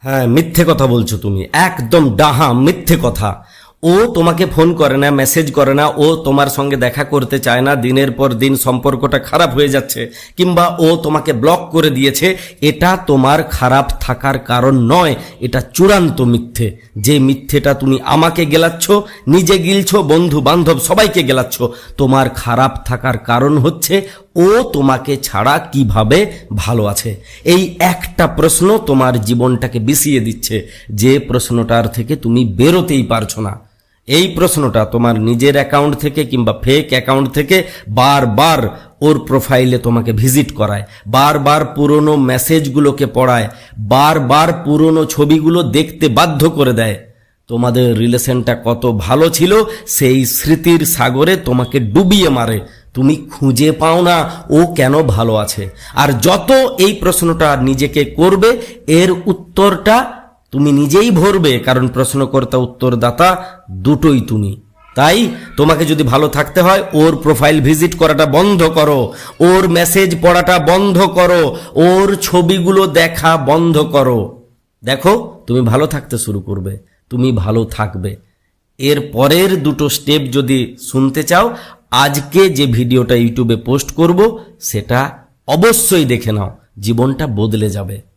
হ্যাঁ, মিথ্যে কথা বলছো তুমি, একদম ডাহা মিথ্যে কথা। ও তোমাকে ফোন করে না, মেসেজ করে না, ও তোমার সঙ্গে দেখা করতে চায় না, দিনের পর দিন সম্পর্কটা খারাপ হয়ে যাচ্ছে, কিংবা ও তোমাকে ব্লক করে দিয়েছে, এটা তোমার খারাপ থাকার কারণ নয়, এটা চূড়ান্ত মিথ্যে। যে মিথ্যেটা তুমি আমাকে গেলাচ্ছ, নিজে গিলছো, বন্ধু বান্ধব সবাইকে গেলাচ্ছ, তোমার খারাপ থাকার কারণ হচ্ছে ও তোমাকে ছাড়া কিভাবে ভালো আছে। এই একটা প্রশ্ন তোমার জীবনটাকে বিছিয়ে দিচ্ছে, যে প্রশ্নটার থেকে তুমি বেরোতেই পারছো না। এই প্রশ্নটা তোমার নিজের অ্যাকাউন্ট থেকে কিংবা ফেক অ্যাকাউন্ট থেকে বারবার ওর প্রোফাইলে তোমাকে ভিজিট করায়, বারবার পুরনো মেসেজগুলোকে পড়ায়, বারবার পুরনো ছবিগুলো দেখতে বাধ্য করে দেয়। তোমাদের রিলেশনটা কত ভালো ছিল সেই স্মৃতির সাগরে তোমাকে ডুবিয়ে মারে। তুমি খুঁজে পাও না ও কেন ভালো আছে। আর যত এই প্রশ্নটা নিজেকে করবে, এর উত্তরটা তুমি নিজেই ভরবে, কারণ প্রশ্নকর্তা উত্তরদাতা দুটোই তুমি। তাই তোমাকে যদি ভালো থাকতে হয়, ওর প্রোফাইল ভিজিট করাটা বন্ধ করো, ওর মেসেজ পড়াটা বন্ধ করো, ওর ছবিগুলো দেখা বন্ধ করো। দেখো, তুমি ভালো থাকতে শুরু করবে, তুমি ভালো থাকবে। এর পরের দুটো স্টেপ যদি শুনতে চাও, আজকে যে ভিডিওটা ইউটিউবে পোস্ট করব সেটা অবশ্যই দেখে নাও, জীবনটা বদলে যাবে।